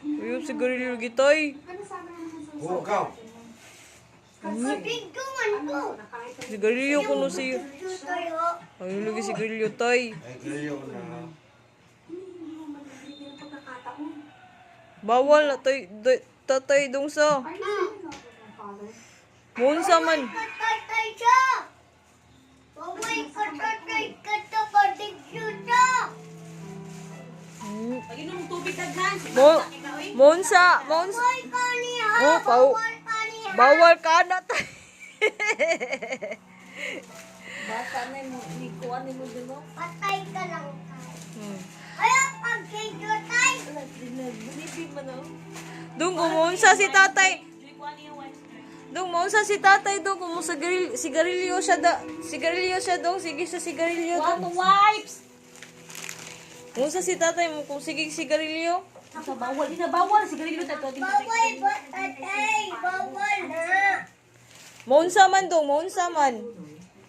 Uyop sigarilyo gitoy. Bukaw. Sigarilyo kuno si. Ay lagi sigarilyo toy. Ay, grilyo ko na. Bawal na toy tatay dungso. Munsa man. Pag-inom ng tubig daghan. Monsa. Oh, bawal ka na tay. Bata na mo, likuan ni mo dino. Patay ka lang. Hmm. Kaya pag-video tayo. Binibig mo no. Dung kumunsa si tatay. Likuan niya one. Dung monsa si tatay dong kumo sigarilyo siya da. Sigarilyo siya dong sige sa sigarilyo What dong. wipes? Monsa si tatay mo kung sige sigarilyo. Sa bawal, di na bawal. Sigarilyo tayo. Bawal ba tatay? Bawal na. Monsa man dong, monsa man.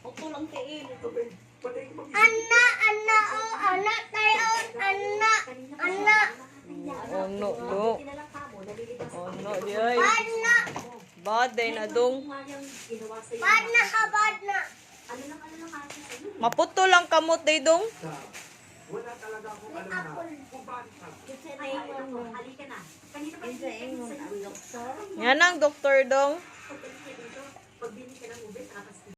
Oto lang kail. Anak tayo. Anak. Oh no, do. Oh no, diay. Anak. Baday na dong. Bad na ka, bad na. Maputo lang kamot day dong. Yan ang doktor dong.